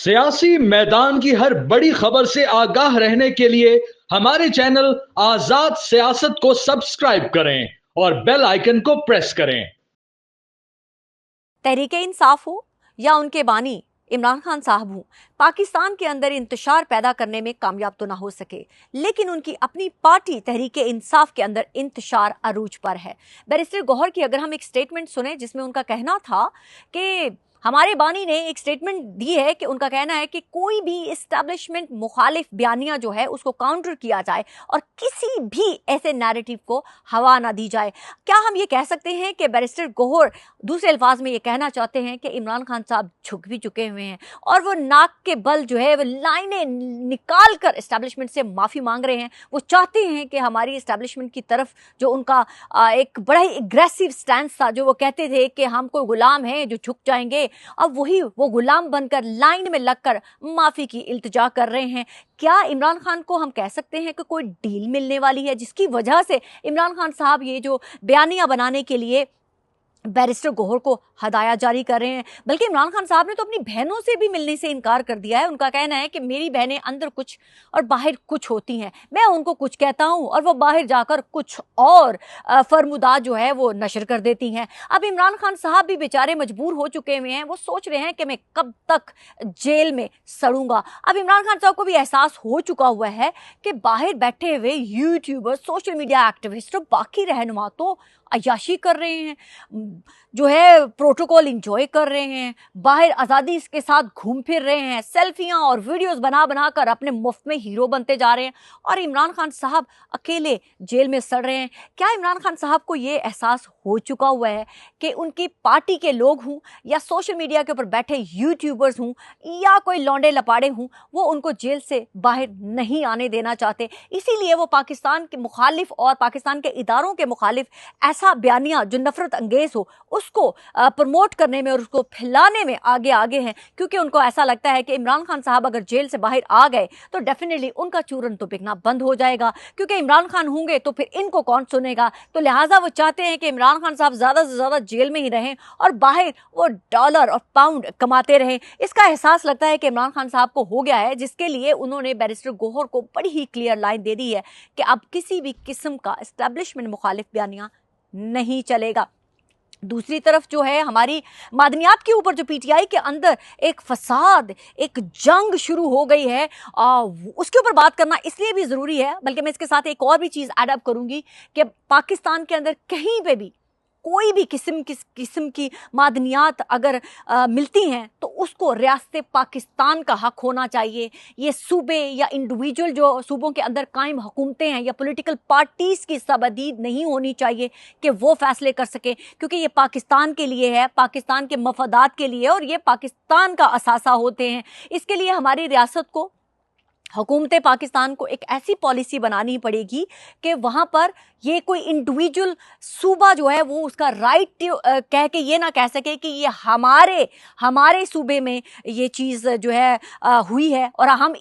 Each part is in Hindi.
सियासी मैदान की हर बड़ी खबर से आगाह रहने के लिए हमारे चैनल आजाद सियासत को सब्सक्राइब करें और बेल आइकन को प्रेस करें। तहरीके इंसाफ हो या उनके बानी इमरान खान साहब हों, पाकिस्तान के अंदर इंतशार पैदा करने में कामयाब तो ना हो सके, लेकिन उनकी अपनी पार्टी तहरीके इंसाफ के अंदर इंतशार अरूज पर है। बैरिस्टर गौहर की अगर हम एक स्टेटमेंट सुने जिसमें उनका कहना था कि हमारे बानी ने एक स्टेटमेंट दी है कि उनका कहना है कि कोई भी इस्टेब्लिशमेंट मुखालिफ बयानिया जो है उसको काउंटर किया जाए और किसी भी ऐसे नैरेटिव को हवा ना दी जाए। क्या हम ये कह सकते हैं कि बैरिस्टर गौहर दूसरे अल्फाज में ये कहना चाहते हैं कि इमरान खान साहब झुक भी चुके हुए हैं और वो नाक के बल जो है वो लाइनें निकाल कर इस्टेब्लिशमेंट से माफ़ी मांग रहे हैं। वो चाहते हैं कि हमारी इस्टेब्लिशमेंट की तरफ जो उनका एक बड़ा ही एग्रेसिव स्टैंड था, जो वो कहते थे कि हम कोई गुलाम हैं जो झुक जाएंगे, अब वही वो गुलाम बनकर लाइन में लगकर माफ़ी की इल्तिजा कर रहे हैं। क्या इमरान खान को हम कह सकते हैं कि कोई डील मिलने वाली है जिसकी वजह से इमरान खान साहब ये जो बयानियां बनाने के लिए बैरिस्टर गौहर को हदायत जारी कर रहे हैं? बल्कि इमरान खान साहब ने तो अपनी बहनों से भी मिलने से इनकार कर दिया है। उनका कहना है कि मेरी बहनें अंदर कुछ और बाहर कुछ होती हैं, मैं उनको कुछ कहता हूं और वो बाहर जाकर कुछ और फरमुदात जो है वो नशर कर देती हैं। अब इमरान खान साहब भी बेचारे मजबूर हो चुके हुए हैं, वो सोच रहे हैं कि मैं कब तक जेल में सड़ूंगा। अब इमरान खान साहब को भी एहसास हो चुका हुआ है कि बाहर बैठे हुए यूट्यूबर, सोशल मीडिया एक्टिविस्ट और बाकी रहनुमा तो अय्याशी कर रहे हैं, जो है प्रोटोकॉल इंजॉय कर रहे हैं, बाहर आज़ादी के साथ घूम फिर रहे हैं, सेल्फियां और वीडियोस बना बना कर अपने मुफ्त में हीरो बनते जा रहे हैं और इमरान खान साहब अकेले जेल में सड़ रहे हैं। क्या इमरान खान साहब को ये एहसास हो चुका हुआ है कि उनकी पार्टी के लोग हों या सोशल मीडिया के ऊपर बैठे यूट्यूबर्स हों या कोई लौंडे लपाड़े हों, वो उनको जेल से बाहर नहीं आने देना चाहते? इसीलिए वो पाकिस्तान के मुखालिफ और पाकिस्तान के इदारों के मुखालिफ ऐसा बयानिया जो नफरत अंगेज हो उसको प्रमोट करने में और उसको फैलाने में आगे आगे हैं, क्योंकि उनको ऐसा लगता है कि इमरान खान साहब अगर जेल से बाहर आ गए तो डेफिनेटली उनका चूरन तो बिकना बंद हो जाएगा, क्योंकि इमरान खान होंगे तो फिर इनको कौन सुनेगा। तो लिहाजा वो चाहते हैं कि इमरान खान साहब ज़्यादा से ज़्यादा जेल में ही रहें और बाहर वो डॉलर और पाउंड कमाते रहें। इसका एहसास लगता है कि इमरान खान साहब को हो गया है, जिसके लिए उन्होंने बैरिस्टर गौहर को बड़ी ही क्लियर लाइन दे दी है कि अब किसी भी किस्म का एस्टेब्लिशमेंट मुखालिफ बयानिया नहीं चलेगा। दूसरी तरफ जो है हमारी मादनियात के ऊपर जो पीटीआई के अंदर एक फसाद, एक जंग शुरू हो गई है, उसके ऊपर बात करना इसलिए भी ज़रूरी है, बल्कि मैं इसके साथ एक और भी चीज़ ऐड अप करूंगी कि पाकिस्तान के अंदर कहीं पे भी कोई भी किस्म की मादनियात अगर मिलती हैं तो उसको रियासत पाकिस्तान का हक होना चाहिए। ये सूबे या इंडिविजुअल जो सूबों के अंदर कायम हुकूमतें हैं या पॉलिटिकल पार्टीज़ की सबदीद नहीं होनी चाहिए कि वो फैसले कर सकें, क्योंकि ये पाकिस्तान के लिए है, पाकिस्तान के मफादात के लिए, और ये पाकिस्तान का असासा होते हैं। इसके लिए हमारी रियासत को, हुकूमत पाकिस्तान को एक ऐसी पॉलिसी बनानी पड़ेगी कि वहाँ पर ये कोई इंडिविजुअल सूबा जो है वो उसका राइट कह के ये ना कह सके कि ये हमारे सूबे में ये चीज़ जो है हुई है और हम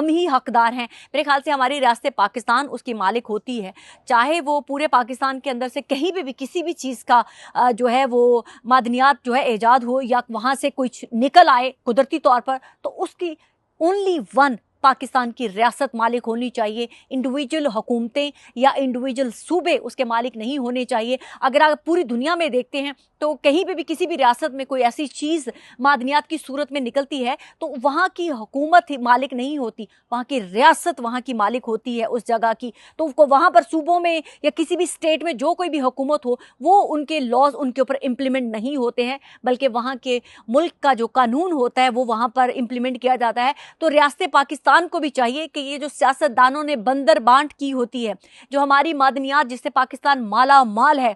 ही हकदार हैं। मेरे ख्याल से हमारी रियासत पाकिस्तान उसकी मालिक होती है, चाहे वो पूरे पाकिस्तान के अंदर से कहीं भी किसी भी चीज़ का जो है वो मादनियात जो है ईजाद हो या वहाँ से कुछ निकल आए कुदरती तौर पर, तो उसकी ओनली वन पाकिस्तान की रियासत मालिक होनी चाहिए। इंडिविजुअल हुकूमतें या इंडिविजुअल सूबे उसके मालिक नहीं होने चाहिए। अगर आप पूरी दुनिया में देखते हैं तो कहीं पे भी किसी भी रियासत में कोई ऐसी चीज़ मादनियात की सूरत में निकलती है तो वहाँ की हुकूमत ही मालिक नहीं होती, वहाँ की रियासत वहाँ की मालिक होती है उस जगह की। तो वहाँ पर सूबों में या किसी भी स्टेट में जो कोई भी हुकूमत हो वो उनके लॉज उनके ऊपर इम्प्लीमेंट नहीं होते हैं, बल्कि वहाँ के मुल्क का जो कानून होता है वो वहाँ पर इम्प्लीमेंट किया जाता है। तो रियासत पाकिस्तान को भी चाहिए कि ये जो सियासतदानों ने बंदर बांट की होती है, जो हमारी मादनियात जिससे पाकिस्तान माला माल है,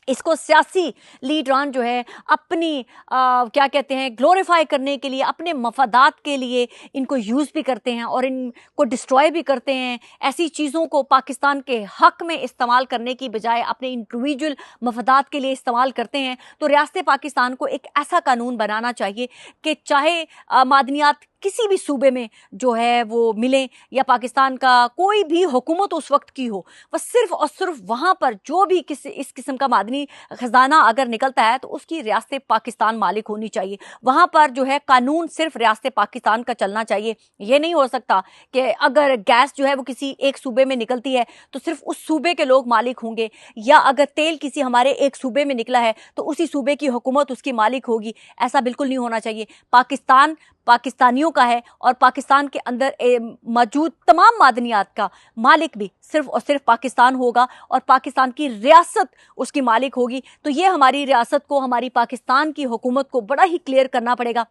इसको सियासी लीडरान जो है अपनी क्या कहते हैं ग्लोरीफाई करने के लिए, अपने मफादात के लिए इनको यूज़ भी करते हैं और इनको डिस्ट्रॉय भी करते हैं। ऐसी चीज़ों को पाकिस्तान के हक में इस्तेमाल करने की बजाय अपने इंडिविजुअल मफादात के लिए इस्तेमाल करते हैं। तो रियासत पाकिस्तान को एक ऐसा कानून बनाना चाहिए कि चाहे मादनियात किसी भी सूबे में जो है वो मिले, या पाकिस्तान का कोई भी हुकूमत उस वक्त की हो, वह सिर्फ और सिर्फ वहाँ पर जो भी किसी इस किस्म का मादनी खजाना अगर निकलता है तो उसकी रियासत पाकिस्तान मालिक होनी चाहिए। वहाँ पर जो है कानून सिर्फ रियासत पाकिस्तान का चलना चाहिए। ये नहीं हो सकता कि अगर गैस जो है वो किसी एक सूबे में निकलती है तो सिर्फ उस सूबे के लोग मालिक होंगे, या अगर तेल किसी हमारे एक सूबे में निकला है तो उसी सूबे की हुकूमत उसकी मालिक होगी। ऐसा बिल्कुल नहीं होना चाहिए। पाकिस्तान पाकिस्तानियों का है और पाकिस्तान के अंदर मौजूद तमाम मादनियात का मालिक भी सिर्फ और सिर्फ पाकिस्तान होगा और पाकिस्तान की रियासत उसकी मालिक होगी। तो ये हमारी रियासत को, हमारी पाकिस्तान की हुकूमत को बड़ा ही क्लियर करना पड़ेगा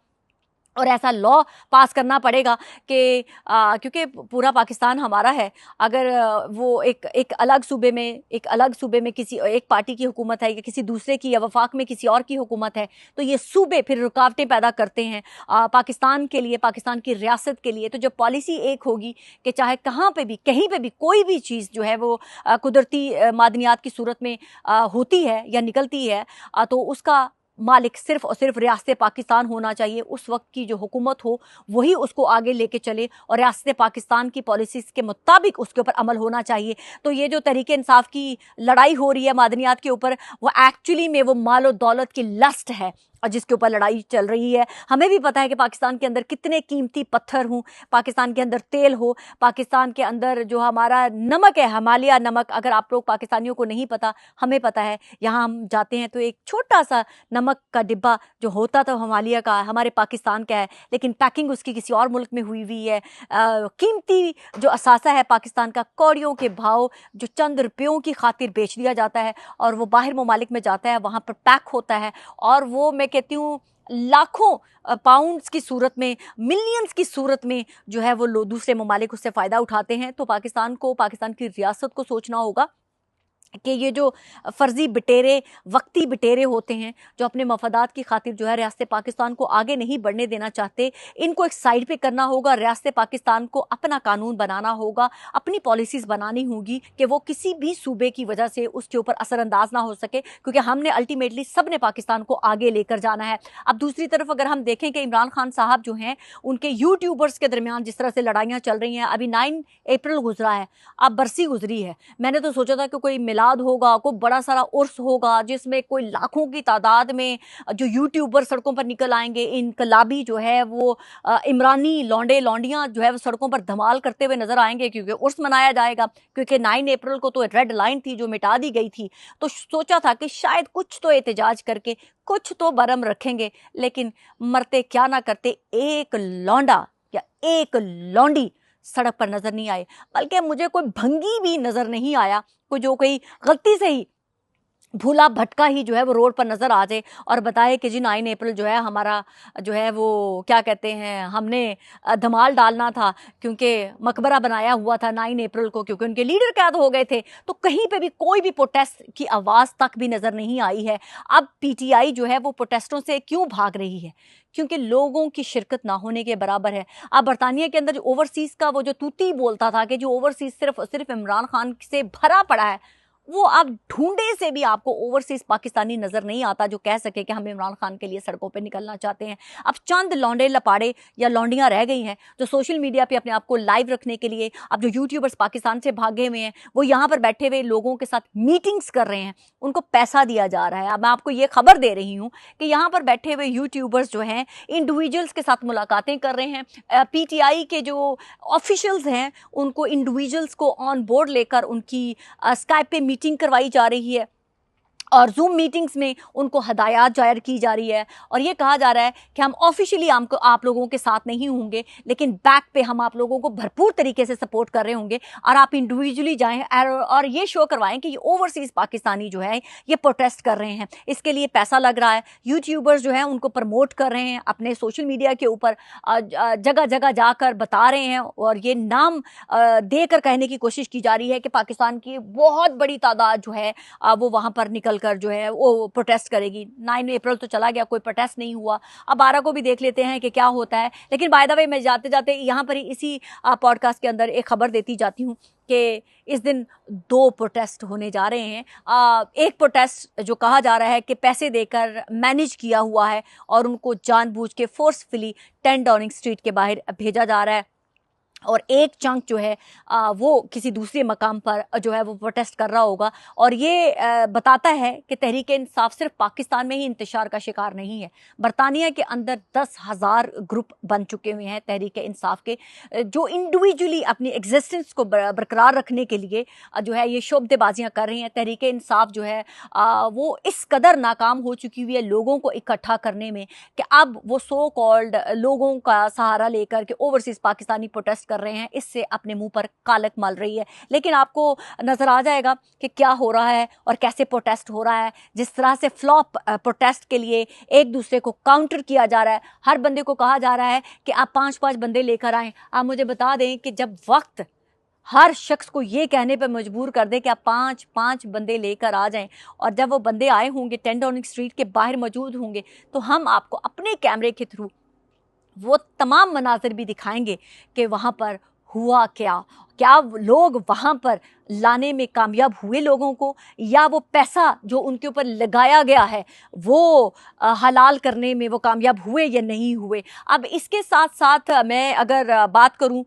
और ऐसा लॉ पास करना पड़ेगा कि क्योंकि पूरा पाकिस्तान हमारा है। अगर वो एक अलग सूबे में किसी एक पार्टी की हुकूमत है या किसी दूसरे की, या वफाक में किसी और की हुकूमत है, तो ये सूबे फिर रुकावटें पैदा करते हैं पाकिस्तान के लिए, पाकिस्तान की रियासत के लिए। तो जब पॉलिसी एक होगी कि चाहे कहाँ पे भी, कहीं पे भी कोई भी चीज़ जो है वो कुदरती मादनियात की सूरत में होती है या निकलती है, तो उसका मालिक सिर्फ और सिर्फ रियासत पाकिस्तान होना चाहिए। उस वक्त की जो हुकूमत हो वही उसको आगे लेके चले और रियासत पाकिस्तान की पॉलिसीज़ के मुताबिक उसके ऊपर अमल होना चाहिए। तो ये जो तहरीक इंसाफ की लड़ाई हो रही है मादनियात के ऊपर, वो एक्चुअली में वो मालो दौलत की लस्ट है और जिसके ऊपर लड़ाई चल रही है। हमें भी पता है कि पाकिस्तान के अंदर कितने कीमती पत्थर हों, पाकिस्तान के अंदर तेल हो, पाकिस्तान के अंदर जो हमारा नमक है, हिमालय नमक, अगर आप लोग पाकिस्तानियों को नहीं पता, हमें पता है। यहाँ हम जाते हैं तो एक छोटा सा नमक का डिब्बा जो होता था हिमालय का, हमारे पाकिस्तान का है, लेकिन पैकिंग उसकी किसी और मुल्क में हुई हुई है। कीमती जो असासा है पाकिस्तान का, कौड़ियों के भाव जो चंद रुपयों की खातिर बेच दिया जाता है और वो बाहर ममालिक में जाता है, वहाँ पर पैक होता है और वो मैं कहती हूँ लाखों पाउंड्स की सूरत में, मिलियंस की सूरत में जो है वो दूसरे ममालिक उससे फ़ायदा उठाते हैं। तो पाकिस्तान को, पाकिस्तान की रियासत को सोचना होगा कि ये जो फ़र्ज़ी बटेरे, वक्ती बटेरे होते हैं जो अपने मफादात की खातिर जो है रियासत पाकिस्तान को आगे नहीं बढ़ने देना चाहते, इनको एक साइड पे करना होगा। रियासत पाकिस्तान को अपना कानून बनाना होगा, अपनी पॉलिसीज़ बनानी होगी कि वो किसी भी सूबे की वजह से उसके ऊपर असरअंदाज ना हो सके, क्योंकि हमने अल्टीमेटली सब ने पाकिस्तान को आगे लेकर जाना है। अब दूसरी तरफ अगर हम देखें कि इमरान खान साहब जो हैं उनके यूट्यूबर्स के दरमियान जिस तरह से लड़ाइयाँ चल रही हैं, अभी 9 अप्रैल गुजरा है, अब बरसी गुजरी है। मैंने तो सोचा था कि कोई होगा, कोई बड़ा सारा उर्स होगा जिसमें कोई लाखों की तादाद में जो यूट्यूबर सड़कों पर निकल आएंगे, इनकलाबी जो है वो इमरानी लौंडे लौंडियां जो है वो सड़कों पर धमाल करते हुए नजर आएंगे, क्योंकि उर्स मनाया जाएगा। क्योंकि 9 अप्रैल को तो रेड लाइन थी जो मिटा दी गई थी, तो सोचा था कि शायद कुछ तो एहतजाज करके कुछ तो बरम रखेंगे, लेकिन मरते क्या ना करते एक लौंडा या एक लौंडी सड़क पर नजर नहीं आए, बल्कि मुझे कोई भंगी भी नजर नहीं आया, कोई गलती से ही भूला भटका ही जो है वो रोड पर नज़र आ जाए और बताए कि जी 9 अप्रैल जो है हमारा जो है वो क्या कहते हैं, हमने धमाल डालना था क्योंकि मकबरा बनाया हुआ था 9 अप्रैल को, क्योंकि उनके लीडर कैद हो गए थे। तो कहीं पे भी कोई भी प्रोटेस्ट की आवाज़ तक भी नज़र नहीं आई है। अब पीटीआई जो है वो प्रोटेस्टों से क्यों भाग रही है? क्योंकि लोगों की शिरकत ना होने के बराबर है। अब बरतानिया के अंदर जो ओवरसीज़ का वो जो तूती बोलता था कि जो ओवरसीज़ सिर्फ इमरान खान से भरा पड़ा है, वो आप ढूंढे से भी आपको ओवरसीज पाकिस्तानी नजर नहीं आता जो कह सके कि हम इमरान खान के लिए सड़कों पे निकलना चाहते हैं। अब चंद लौंडे लपाड़े या लौंडियां रह गई हैं जो सोशल मीडिया पे अपने आप को लाइव रखने के लिए, अब जो यूट्यूबर्स पाकिस्तान से भागे हुए हैं वो यहाँ पर बैठे हुए लोगों के साथ मीटिंग्स कर रहे हैं, उनको पैसा दिया जा रहा है। अब मैं आपको ये खबर दे रही हूँ कि यहाँ पर बैठे हुए यूट्यूबर्स जो हैं इंडिविजुअल्स के साथ मुलाकातें कर रहे हैं। पीटीआई के जो ऑफिशियल्स हैं उनको इंडिविजुअल्स को ऑन बोर्ड लेकर उनकी स्काइप पे मीटिंग करवाई जा रही है और जूम मीटिंग्स में उनको हदायत जाहिर की जा रही है और ये कहा जा रहा है कि हम ऑफिशियली आप लोगों के साथ नहीं होंगे, लेकिन बैक पे हम आप लोगों को भरपूर तरीके से सपोर्ट कर रहे होंगे और आप इंडिविजुअली जाएं और ये शो करवाएं कि ये ओवरसीज पाकिस्तानी जो है ये प्रोटेस्ट कर रहे हैं। इसके लिए पैसा लग रहा है, यूट्यूबर्स जो हैं उनको प्रमोट कर रहे हैं अपने सोशल मीडिया के ऊपर, जगह जगह जाकर बता रहे हैं और ये नाम देकर कहने की कोशिश की जा रही है कि पाकिस्तान की बहुत बड़ी तादाद जो है वो वहाँ पर निकल निकलकर जो है वो प्रोटेस्ट करेगी। 9 अप्रैल तो चला गया, कोई प्रोटेस्ट नहीं हुआ। अब 12 को भी देख लेते हैं कि क्या होता है। लेकिन बाय द वे मैं जाते जाते यहाँ पर ही इसी पॉडकास्ट के अंदर एक खबर देती जाती हूँ कि इस दिन 2 प्रोटेस्ट होने जा रहे हैं। एक प्रोटेस्ट जो कहा जा रहा है कि पैसे देकर मैनेज किया हुआ है और उनको जानबूझ के फोर्सफुली 10 डाउनिंग स्ट्रीट के बाहर भेजा जा रहा है, और एक चंक जो है वो किसी दूसरे मकाम पर जो है वो प्रोटेस्ट कर रहा होगा। और ये बताता है कि तहरीक-ए-इंसाफ सिर्फ पाकिस्तान में ही इंतशार का शिकार नहीं है, बरतानिया के अंदर 10,000 ग्रुप बन चुके हुए हैं तहरीक-ए-इंसाफ के, जो इंडिविजुअली अपनी एग्जिस्टेंस को बरकरार रखने के लिए जो है ये शोबदेबाजियाँ कर रही हैं। तहरीक-ए-इंसाफ जो है वो इस कदर नाकाम हो चुकी हुई है लोगों को इकट्ठा करने में कि अब वो सो कॉल्ड लोगों का सहारा लेकर के ओवरसीज़ पाकिस्तानी प्रोटेस्ट कर रहे हैं, इससे अपने मुंह पर कालक मल रही है। लेकिन आपको नजर आ जाएगा कि क्या हो रहा है और कैसे प्रोटेस्ट हो रहा है। जिस तरह से फ्लॉप प्रोटेस्ट के लिए एक दूसरे को काउंटर किया जा रहा है, हर बंदे को कहा जा रहा है कि आप 5-5 बंदे लेकर आएं। आप मुझे बता दें कि जब वक्त हर शख्स को ये कहने पर मजबूर कर दे कि आप 5-5 बंदे लेकर आ जाएं, और जब वो बंदे आए होंगे 10 डाउनिंग स्ट्रीट के बाहर मौजूद होंगे, तो हम आपको अपने कैमरे के थ्रू वो तमाम मनाजिर भी दिखाएंगे कि वहाँ पर हुआ क्या लोग वहाँ पर लाने में कामयाब हुए लोगों को, या वो पैसा जो उनके ऊपर लगाया गया है वो हलाल करने में वो कामयाब हुए या नहीं हुए। अब इसके साथ साथ मैं अगर बात करूं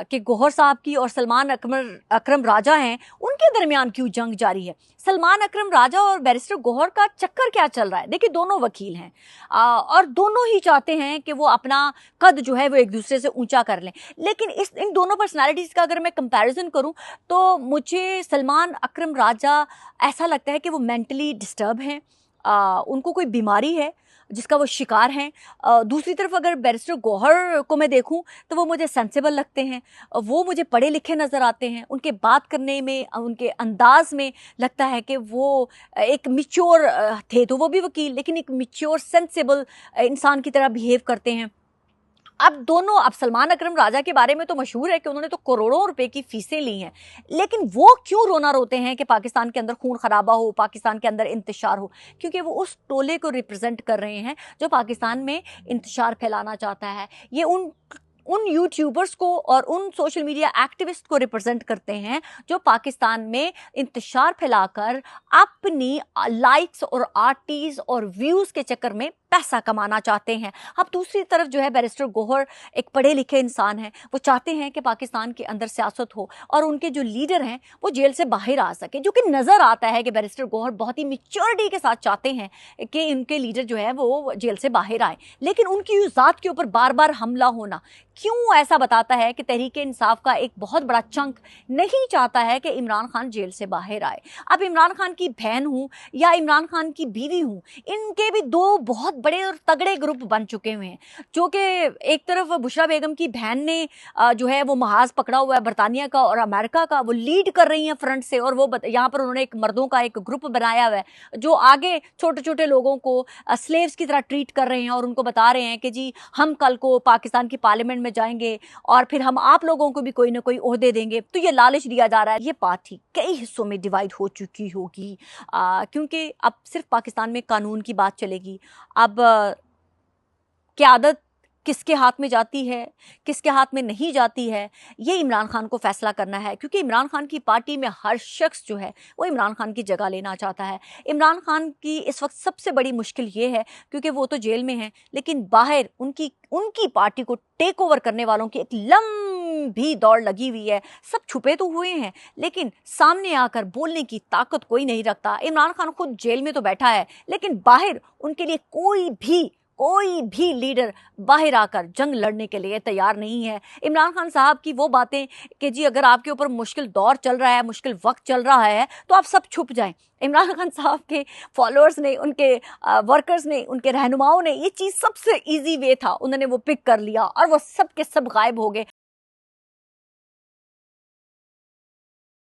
कि गौहर साहब की और सलमान अकरम राजा हैं, उनके दरमियान क्यों जंग जारी है। सलमान अकरम राजा और बैरिस्टर गौहर का चक्कर क्या चल रहा है। देखिए, दोनों वकील हैं और दोनों ही चाहते हैं कि वो अपना कद जो है वो एक दूसरे से ऊंचा कर लें। लेकिन इन दोनों पर्सनालिटीज़ का अगर मैं कंपैरिजन करूं तो मुझे सलमान अकरम राजा ऐसा लगता है कि वो मेंटली डिस्टर्ब हैं, उनको कोई बीमारी है जिसका वो शिकार हैं। दूसरी तरफ अगर बैरिस्टर गौहर को मैं देखूं तो वो मुझे सेंसिबल लगते हैं, वो मुझे पढ़े लिखे नज़र आते हैं, उनके बात करने में, उनके अंदाज में लगता है कि वो एक मिच्योर थे, तो वो भी वकील, लेकिन एक मिच्योर सेंसिबल इंसान की तरह बिहेव करते हैं। अब सलमान अकरम राजा के बारे में तो मशहूर है कि उन्होंने तो करोड़ों रुपए की फीसें ली हैं, लेकिन वो क्यों रोना रोते हैं कि पाकिस्तान के अंदर खून खराबा हो, पाकिस्तान के अंदर इंतशार हो? क्योंकि वो उस टोले को रिप्रेजेंट कर रहे हैं जो पाकिस्तान में इंतशार फैलाना चाहता है। ये उन यूट्यूबर्स को और उन सोशल मीडिया एक्टिविस्ट को रिप्रेजेंट करते हैं जो पाकिस्तान में इंतशार फैलाकर अपनी लाइक्स और आर्टीज और व्यूज़ के चक्कर में पैसा कमाना चाहते हैं। अब दूसरी तरफ जो है बैरिस्टर गौहर एक पढ़े लिखे इंसान हैं, वो चाहते हैं कि पाकिस्तान के अंदर सियासत हो और उनके जो लीडर हैं वो जेल से बाहर आ सके, जो कि नज़र आता है कि बैरिस्टर गौहर बहुत ही मैच्योरिटी के साथ चाहते हैं कि उनके लीडर जो है वो जेल से बाहर आए। लेकिन उनकी ज़ात के ऊपर बार बार हमला होना क्यों ऐसा बताता है कि तहरीक-ए-इंसाफ का एक बहुत बड़ा चंक नहीं चाहता है कि इमरान खान जेल से बाहर आए। अब इमरान खान की बहन हूँ या इमरान खान की बीवी हूँ, इनके भी 2 बहुत बड़े और तगड़े ग्रुप बन चुके हुए हैं, जो कि एक तरफ बुशरा बेगम की बहन ने जो है वो महाज पकड़ा हुआ है बरतानिया का और अमेरिका का, वो लीड कर रही हैं फ्रंट से, और वो यहाँ पर उन्होंने एक मर्दों का एक ग्रुप बनाया हुआ है जो आगे छोटे छोटे लोगों को स्लेव्स की तरह ट्रीट कर रहे हैं और उनको बता रहे हैं कि जी हम कल को पाकिस्तान की पार्लियामेंट में जाएंगे और फिर हम आप लोगों को भी कोई ना कोई ओहदे देंगे। तो ये लालच दिया जा रहा है। ये बात ही कई हिस्सों में डिवाइड हो चुकी होगी, क्योंकि अब सिर्फ पाकिस्तान में कानून की बात चलेगी। अब क़यादत किसके हाथ में जाती है, किसके हाथ में नहीं जाती है, ये इमरान खान को फैसला करना है, क्योंकि इमरान खान की पार्टी में हर शख्स जो है वो इमरान खान की जगह लेना चाहता है। इमरान खान की इस वक्त सबसे बड़ी मुश्किल ये है क्योंकि वो तो जेल में हैं, लेकिन बाहर उनकी पार्टी को टेक ओवर करने वालों की एक लंबी दौड़ लगी हुई है। सब छुपे तो हुए हैं लेकिन सामने आकर बोलने की ताकत कोई नहीं रखता। इमरान खान खुद जेल में तो बैठा है, लेकिन बाहर उनके लिए कोई भी लीडर बाहर आकर जंग लड़ने के लिए तैयार नहीं है। इमरान खान साहब की वो बातें कि जी अगर आपके ऊपर मुश्किल दौर चल रहा है, मुश्किल वक्त चल रहा है, तो आप सब छुप जाएं। इमरान खान साहब के फॉलोअर्स ने, उनके वर्कर्स ने, उनके रहनुमाओं ने ये चीज़ सबसे इजी वे था, उन्होंने वो पिक कर लिया और वो सब के सब गायब हो गए।